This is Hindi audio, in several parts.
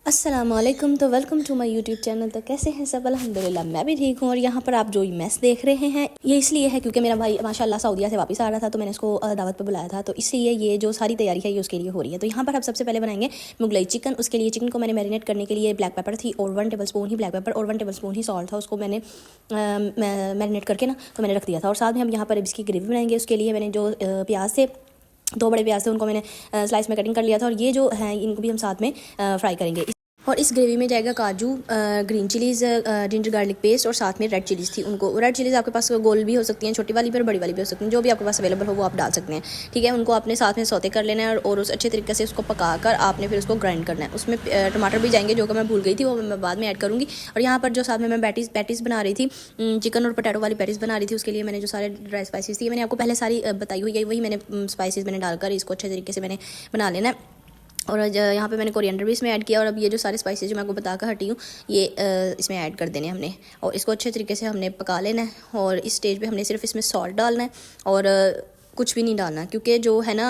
अस्सलामुअलैकुम। तो welcome to my YouTube channel. तो कैसे हैं सब? अल्हम्दुलिल्लाह मैं भी ठीक हूँ। और यहाँ पर आप जो मैस देख रहे हैं ये इसलिए है क्योंकि मेरा भाई माशाल्लाह सऊदीया से वापस आ रहा था, तो मैंने इसको दावत पे बुलाया था, तो इसलिए ये जो सारी तैयारी है ये उसके लिए हो रही है। तो यहाँ पर आप सबसे पहले बनाएंगे मुगलई चिकन। उसके लिए चिकन को मैंने मैरिनेट करने के लिए ब्लैक पेपर थी और 1 टेबल स्पून ही ब्लैक पेपर और 1 टेबल स्पून ही सॉल्ट था, उसको मैंने मैरिनेट करके ना तो मैंने रख दिया था। और साथ में हम यहाँ पर इसकी ग्रेवी बनाएंगे। उसके लिए मैंने जो प्याज थे 2 बड़े प्याज थे उनको मैंने स्लाइस में कटिंग कर लिया था, और ये जो है इनको भी हम साथ में फ्राई करेंगे। और इस ग्रेवी में जाएगा काजू, green chillies, ginger garlic paste और साथ में रेड चिलीज़ थी। उनको रेड चिलीज़ आपके पास गोल भी हो सकती हैं, छोटी वाली भी और बड़ी वाली भी हो सकती हैं, जो भी आपके पास अवेलेबल हो वो आप डाल सकते हैं। ठीक है, उनको आपने साथ में सौते कर लेना है और उस अच्छे तरीके से उसको पकाकर आपने फिर उसको ग्राइंड करना है। उसमें टमाटर भी जाएंगे, जो कि मैं भूल गई थी, वो मैं बाद में ऐड करूँगी। और यहाँ पर जो साथ में मैं पैटीज़ बना रही थी, चिकन और पोटैटो वाली पैटीज़ बना रही थी, उसके लिए मैंने जो सारे ड्राई स्पाइसेस थी मैंने आपको पहले सारी बताई हुई है, वही मैंने स्पाइसेस मैंने डालकर इसको अच्छे तरीके से मैंने बना लेना है। और यहाँ पे मैंने कोरिएंडर भी इसमें ऐड किया। और अब ये जो सारे स्पाइसेस जो मैं आपको बताकर हटी हूँ ये इसमें ऐड कर देने हमने, और इसको अच्छे तरीके से हमने पका लेना है। और इस स्टेज पे हमने सिर्फ इसमें सॉल्ट डालना है और कुछ भी नहीं डालना, क्योंकि जो है ना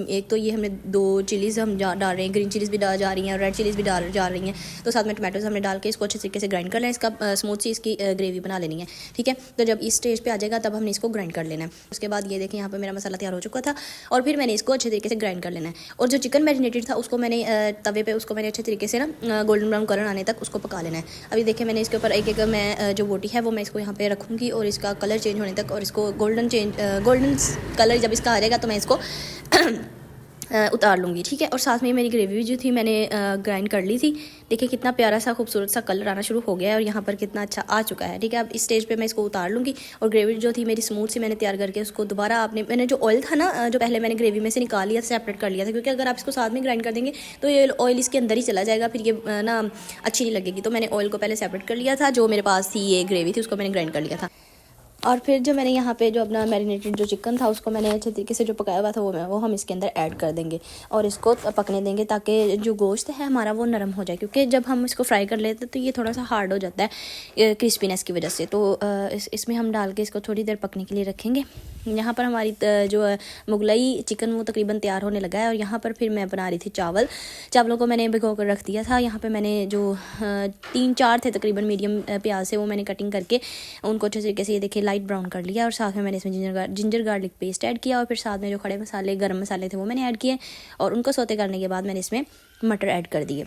एक तो ये हमने 2 चिलीज़ हम डाल रहे हैं, ग्रीन चिलीज़ भी जा रही हैं और रेड चिलीज़ भी जा रही हैं, तो साथ में टमाटोज हमने डाल के इसको अच्छे तरीके से ग्राइंड कर लेना है। इसका स्मूथ सी इसकी ग्रेवी बना लेनी है। ठीक है, तो जब इस स्टेज पे आ जाएगा तब हमने इसको ग्राइंड कर लेना है। उसके बाद ये देखें यहाँ पर मेरा मसाला तैयार हो चुका था और फिर मैंने इसको अच्छे तरीके से ग्राइंड कर लेना है। और जो चिकन मैरिनेटेड था उसको मैंने तवे पर उसको मैंने अच्छे तरीके से ना गोल्डन ब्राउन कलर आने तक उसको पका लेना है। अभी देखिए मैंने इसके ऊपर एक मैं जो बोटी है वो मैं इसको यहाँ पे रखूँगी और इसका कलर चेंज होने तक, और इसको गोल्डन कलर जब इसका आ जाएगा तो मैं इसको उतार लूँगी। ठीक है, और साथ में मेरी ग्रेवी जो थी मैंने ग्राइंड कर ली थी। देखिए कितना प्यारा सा खूबसूरत सा कलर आना शुरू हो गया है और यहाँ पर कितना अच्छा आ चुका है। ठीक है, अब इस स्टेज पे मैं इसको उतार लूँगी। और ग्रेवी जो थी मेरी स्मूथ सी मैंने तैयार करके उसको दोबारा मैंने जो ऑयल था ना जो पहले मैंने ग्रेवी में से निकाल लिया, सेपरेट कर लिया था, क्योंकि अगर आप इसको साथ में ग्राइंड कर देंगे तो ये ऑयल इसके अंदर ही चला जाएगा, फिर ये ना अच्छी नहीं लगेगी। तो मैंने ऑयल को पहले सेपरेट कर लिया था, जो मेरे पास थी ये ग्रेवी थी उसको मैंने ग्राइंड कर लिया था। और फिर जो मैंने यहाँ पे जो अपना मैरिनेटेड जो चिकन था उसको मैंने अच्छे तरीके से जो पकाया हुआ था वो हम इसके अंदर ऐड कर देंगे और इसको पकने देंगे, ताकि जो गोश्त है हमारा वो नरम हो जाए, क्योंकि जब हम इसको फ्राई कर लेते हैं तो ये थोड़ा सा हार्ड हो जाता है क्रिस्पीनेस की वजह से। तो इसमें हम डाल के इसको थोड़ी देर पकने के लिए रखेंगे। यहाँ पर हमारी जो मुगलई चिकन वो तकरीबन तैयार होने लगा है। और यहाँ पर फिर मैं बना रही थी चावलों को मैंने भिगो कर रख दिया था। यहाँ पर मैंने जो 3-4 थे तकरीबन मीडियम प्याज से, वो मैंने कटिंग करके उनको अच्छे तरीके से ये देखिए लाइट ब्राउन कर लिया। और साथ में मैंने इसमें जिंजर गार्लिक पेस्ट ऐड किया और फिर साथ में जो खड़े मसाले गरम मसाले थे वो मैंने ऐड किए। और उनको सौते करने के बाद मैंने इसमें मटर ऐड कर दिए।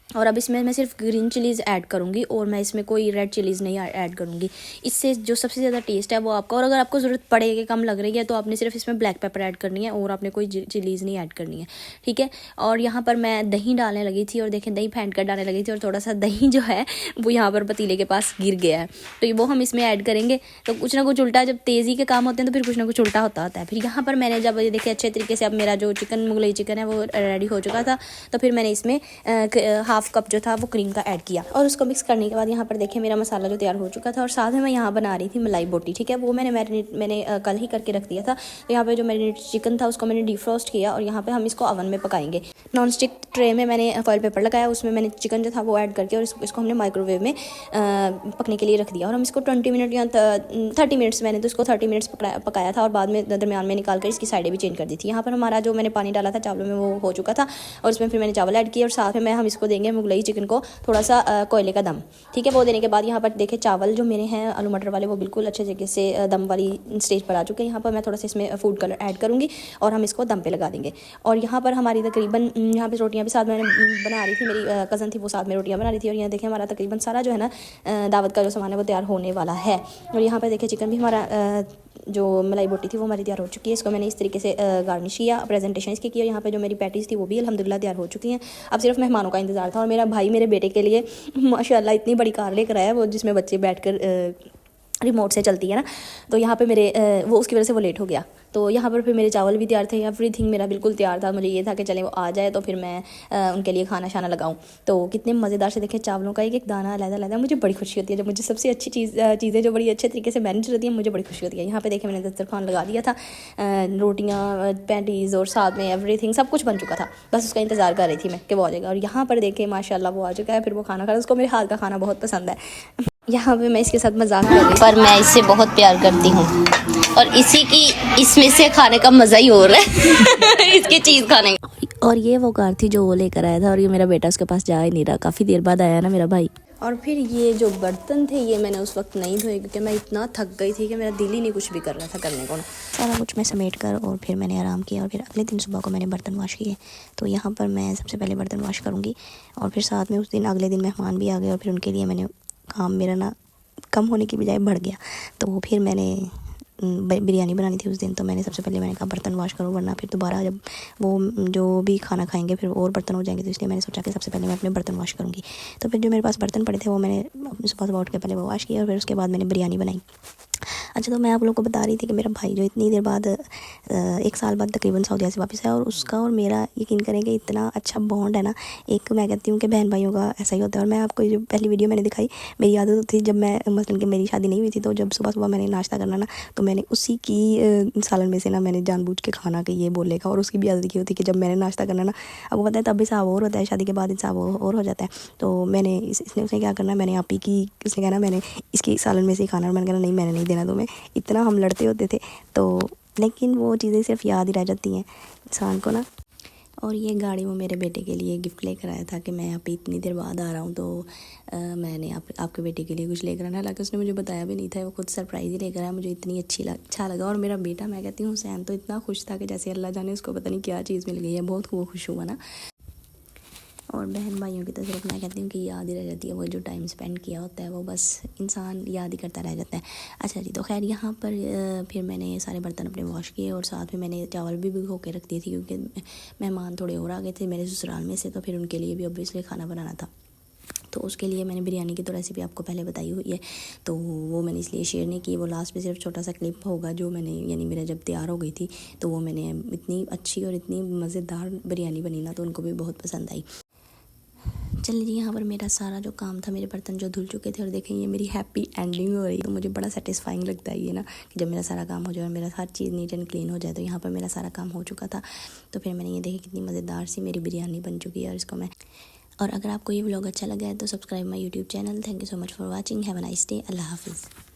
और अब इसमें मैं सिर्फ ग्रीन चिलीज़ ऐड करूँगी और मैं इसमें कोई रेड चिलीज़ नहीं ऐड करूँगी। इससे जो सबसे ज़्यादा टेस्ट है वो आपका। और अगर आपको ज़रूरत पड़े कि कम लग रही है तो आपने सिर्फ इसमें ब्लैक पेपर ऐड करनी है और आपने कोई चिलीज़ नहीं ऐड करनी है। ठीक है, और यहाँ पर मैं दही डालने लगी थी और देखें दही फेंट कर डालने लगी थी और थोड़ा सा दही जो है वो यहाँ पर पतीले के पास गिर गया है, तो वो हम इसमें ऐड करेंगे। तो कुछ ना कुछ उल्टा, जब तेज़ी के काम होते हैं तो फिर कुछ ना कुछ उल्टा होता है। फिर यहाँ पर मैंने जब ये देखे अच्छे तरीके से अब मेरा जो मुगलई चिकन है वो रेडी हो चुका था, तो फिर मैंने इसमें 1/2 कप जो था वो क्रीम का ऐड किया और उसको मिक्स करने के बाद यहाँ पर देखिए मेरा मसाला जो तैयार हो चुका था। और साथ में मैं यहाँ बना रही थी मलाई बोटी। ठीक है, वो मैंने कल ही करके रख दिया था। तो यहाँ पे जो मैरिनेट चिकन था उसको मैंने डिफ्रोस्ट किया और यहाँ पे हम इसको ओवन में पकाएंगे। नॉन स्टिक ट्रे में मैंने फॉइल पेपर लगाया, उसमें मैंने चिकन जो था वो ऐड करके और इसको हमने माइक्रोवेव में पकने के लिए रख दिया। और हम इसको 20 मिनट या 30 मिनट्स, मैंने तो इसको 30 मिनट्स पकाया था और बाद में दरमियान में निकाल कर इसकी साइडें भी चेंज कर दी थी। यहाँ पर हमारा जो मैंने पानी डाला था चावलों में वो हो चुका था और इसमें फिर मैंने चावल ऐड किए और साथ में हम इसको देंगे मुगलई चिकन को थोड़ा सा कोयले का दम। ठीक है, वो देने के बाद यहाँ पर देखे चावल जो मेरे हैं आलू मटर वाले वो बिल्कुल अच्छे तरीके से दम वाली स्टेज पर आ चुके हैं। यहाँ पर मैं थोड़ा सा इसमें फूड कलर ऐड करूँगी और हम इसको दम पे लगा देंगे। और यहाँ पर हमारी तकरीबन यहाँ पे रोटियाँ भी साथ में बना रही थी, मेरी कज़न थी वो साथ में रोटियाँ बना रही थी। और यहाँ देखिए हमारा तकरीबन सारा जो है ना दावत का जो सामान है वो तैयार होने वाला है। और यहाँ पर देखिए चिकन भी हमारा जो मलाई बोटी थी वो हमारी तैयार हो चुकी है। इसको मैंने इस तरीके से गार्निश किया, प्रेजेंटेशन इसकी की। यहाँ पे जो मेरी पैटीज़ थी वो भी अल्हम्दुलिल्लाह तैयार हो चुकी हैं। अब सिर्फ मेहमानों का इंतज़ार था। और मेरा भाई मेरे बेटे के लिए माशाल्लाह इतनी बड़ी कार लेकर आया, वो जिसमें बच्चे बैठकर रिमोट से चलती है ना, तो यहाँ पे मेरे वो उसकी वजह से वो लेट हो गया। तो यहाँ पर फिर मेरे चावल भी तैयार थे, एवरीथिंग मेरा बिल्कुल तैयार था। मुझे ये था कि चले वो आ जाए तो फिर मैं उनके लिए खाना शाना लगाऊं। तो कितने मज़ेदार से देखें चावलों का एक एक दाना अलग-अलग। मुझे बड़ी खुशी होती है जब मुझे सबसे अच्छी चीज़ें जो बड़ी अच्छे तरीके से मैनेज होती हैं, मुझे बड़ी खुशी होती है। यहाँ पे देखें मैंने दस्तरखान लगा दिया था, रोटियाँ, पैटीज़ और साथ में एवरीथिंग सब कुछ बन चुका था। बस उसका इंतज़ार कर रही थी मैं कि वो आ जाएगा। और यहाँ पर देखें माशाल्लाह वो आ चुका है। फिर वो खाना खा रहा है, उसको मेरे हाथ का खाना बहुत पसंद है। यहाँ पे मैं इसके साथ मजाक कर रही हूँ, पर मैं इससे बहुत प्यार करती हूँ और इसी की इसमें से खाने का मज़ा ही और है इसकी चीज़ खाने का। और ये वो कार थी जो वो लेकर आया था और ये मेरा बेटा उसके पास जा ही नहीं रहा, काफ़ी देर बाद आया ना मेरा भाई। और फिर ये जो बर्तन थे ये मैंने उस वक्त नहीं धोए क्योंकि मैं इतना थक गई थी कि मेरा दिल ही नहीं कुछ भी कर रहा था करने को। सारा कुछ मैं समेट कर और फिर मैंने आराम किया और फिर अगले दिन सुबह को मैंने बर्तन वॉश किए। तो यहाँ पर मैं सबसे पहले बर्तन वॉश करूँगी और फिर साथ में उस दिन अगले दिन मेहमान भी आ गए और फिर उनके लिए मैंने काम मेरा ना कम होने की बजाय बढ़ गया। तो फिर मैंने बिरयानी बनानी थी उस दिन, तो मैंने सबसे पहले मैंने कहा बर्तन वॉश करो वरना फिर दोबारा जब वो जो भी खाना खाएंगे फिर और बर्तन हो जाएंगे। तो इसलिए मैंने सोचा कि सबसे पहले मैं अपने बर्तन वॉश करूँगी। तो फिर जो मेरे पास बर्तन पड़े थे वो मैंने सुबह उठ के पहले वो वॉश किया और फिर उसके बाद मैंने बिरयानी बनाई। अच्छा, तो मैं आप लोगों को बता रही थी कि मेरा भाई जो इतनी देर बाद 1 साल बाद तकरीबन सऊदीया से वापस आया और उसका और मेरा यकीन करें कि इतना अच्छा बॉन्ड है ना। एक मैं कहती हूँ कि बहन भाइयों का ऐसा ही होता है। और मैं आपको जो पहली वीडियो मैंने दिखाई, मेरी आदत थी जब मैं मसलन कि मेरी शादी नहीं हुई थी तो जब सुबह सुबह मैंने नाश्ता करना ना तो मैंने उसी की सालन में से ना मैंने जानबूझ के खाना कि ये बोलेगा। और उसकी भी आदत की होती कि जब मैंने नाश्ता करना ना, आपको पता है तब हिसाब और होता है, शादी के बाद हिसाब और हो जाता है। तो मैंने इसने उसने क्या करना, मैंने आप ही की उसने कहना मैंने इसकी सालन में से ही खाना। और मैंने कहना नहीं मैंने नहीं देना तुम्हें। इतना हम लड़ते होते थे। तो लेकिन वो चीज़ें सिर्फ याद ही रह जाती हैं इंसान को ना। और ये गाड़ी वो मेरे बेटे के लिए गिफ्ट लेकर आया था कि मैं यहाँ पे इतनी देर बाद आ रहा हूँ तो मैंने आपके बेटे के लिए कुछ लेकर आना। हालांकि उसने मुझे बताया भी नहीं था, वो खुद सरप्राइज़ ही लेकर आया। मुझे इतनी अच्छा लगा। और मेरा बेटा, मैं कहती हूँ हुसैन, तो इतना खुश था कि जैसे अल्लाह जाने उसको पता नहीं क्या चीज़ मिल गई है। बहुत वो खुश हुआ ना। और बहन भाइयों की तो सिर्फ मैं कहती हूँ कि याद ही रह जाती है। वो जो टाइम स्पेंड किया होता है वो बस इंसान याद ही करता रह जाता है। अच्छा जी, तो खैर यहाँ पर फिर मैंने सारे बर्तन अपने वॉश किए और साथ में मैंने चावल भी भिगो के रख दिए थे क्योंकि मेहमान थोड़े और आ गए थे मेरे ससुराल में से। तो फिर उनके लिए भी ऑब्वियसली खाना बनाना था। तो उसके लिए मैंने बिरयानी की तो रेसिपी आपको पहले बताई हुई है, तो वो मैंने इसलिए शेयर नहीं की। वो लास्ट में सिर्फ छोटा सा क्लिप होगा जो मैंने यानी मेरा जब तैयार हो गई थी तो वो मैंने इतनी अच्छी और इतनी मज़ेदार बिरयानी बनी ना तो उनको भी बहुत पसंद आई। चलिए जी, यहाँ पर मेरा सारा जो काम था, मेरे बर्तन जो धुल चुके थे और देखें ये मेरी हैप्पी एंडिंग हो रही है। तो मुझे बड़ा सेटिस्फाइंग लगता है ये ना कि जब मेरा सारा काम हो जाए और मेरा हर चीज़ नीट एंड क्लीन हो जाए। तो यहाँ पर मेरा सारा काम हो चुका था। तो फिर मैंने ये देखी कितनी मज़ेदार सी मेरी बिरयानी बन चुकी है। और इसको मैं और अगर आपको ये व्लॉग अच्छा लगा है तो subscribe my YouTube channel. Thank you so much for watching. Have a nice day. अल्लाह हाफिज़।